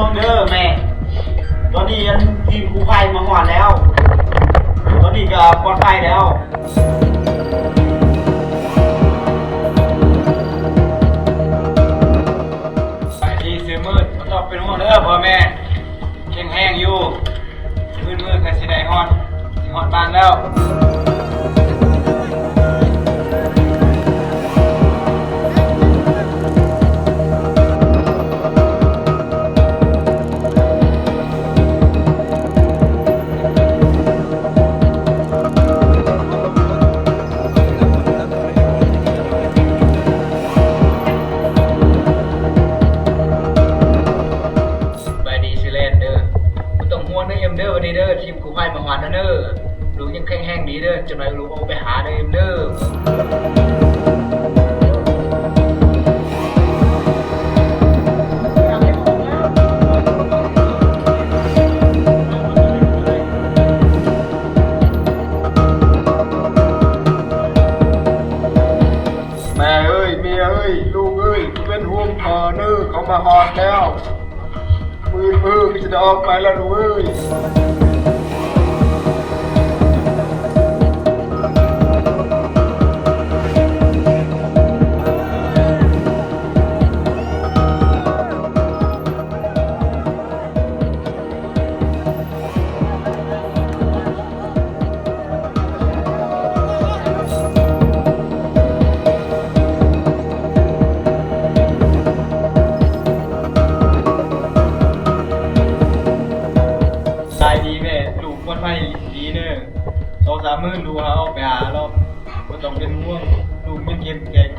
ห่วงเด้อแม่ตอนนี้ทีมกู้ภัยมาหอดแล้วตอนนี้ก็ปลอดภัยแล้วไปดีเสือมืดมาตอบเป็นห่วงเด้อพ่อแม่แข็งแห้งอยู่มืดก็สิได้ฮอดบ้านแล้วเด้อวันนี้เด้อทีมกู้ภัยมาหวานเด้อลูกยังแข็งแห้งดีเด้อจนไหนลูกเอาไปหาเด้อเด้อแม่เอ้ยเมียเอ้ยลูกเอ้ยเป็นห่วงพ่อเด้อเขามาหอดแล้วมือจะออกไปแล้วดูเว้ยดีแม่ลูกคนไม่ดีเนอะ2-3 มื้อดูเขาไปหาเราก็ต้องเป็นห่วงลูกยังเข้มแข็ง